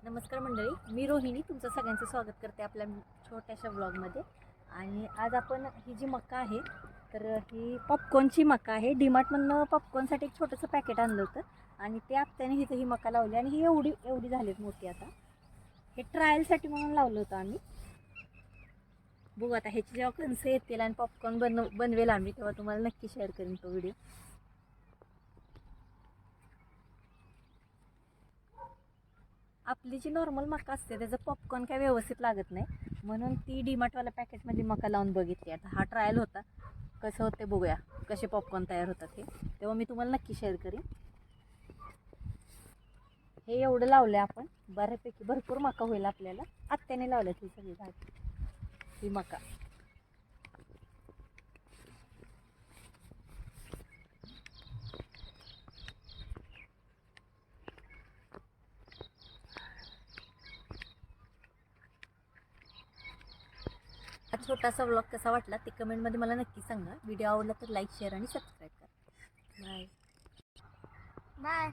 नमस्कार मंडळी, मी रोहिणी तुमचं सगळ्यांचं स्वागत करते आपल्या छोट्याशा व्लॉगमध्ये. आणि आज आपण ही जी मका आहे तर ही पॉपकॉर्नची मका आहे. डीमार्टमधनं पॉपकॉर्नसाठी एक छोटंसं पॅकेट आणलं होतं आणि ते आत्याने इथं ही मका लावली आणि ही एवढी झालीत मोठी. आता हे ट्रायलसाठी म्हणून लावलं होतं आम्ही. बघू आता ह्याची जेव्हा कणसं येतील आणि पॉपकॉर्न बनवेल आम्ही तेव्हा तुम्हाला नक्की शेअर करेन तो व्हिडिओ. आपली जी नॉर्मल मका असते त्याचं पॉपकॉर्न काय व्यवस्थित लागत नाही, म्हणून ती डीमार्टवाल्या पॅकेटमध्ये मका लावून बघितली. आता हा ट्रायल होता, कसं होते बघूया, कसे पॉपकॉर्न तयार होतात हे तेव्हा मी तुम्हाला नक्की शेअर करीन. हे एवढं लावलं आपण, बऱ्यापैकी भरपूर मका होईल आपल्याला. आत्याने लावलं ही सगळी झाड, ही मका. हा छोटासा व्लॉग कसा वाटला ते कमेंटमध्ये मला नक्की सांगा. व्हिडिओ आवडला तर लाईक, शेअर आणि सबस्क्राईब करा. Bye bye.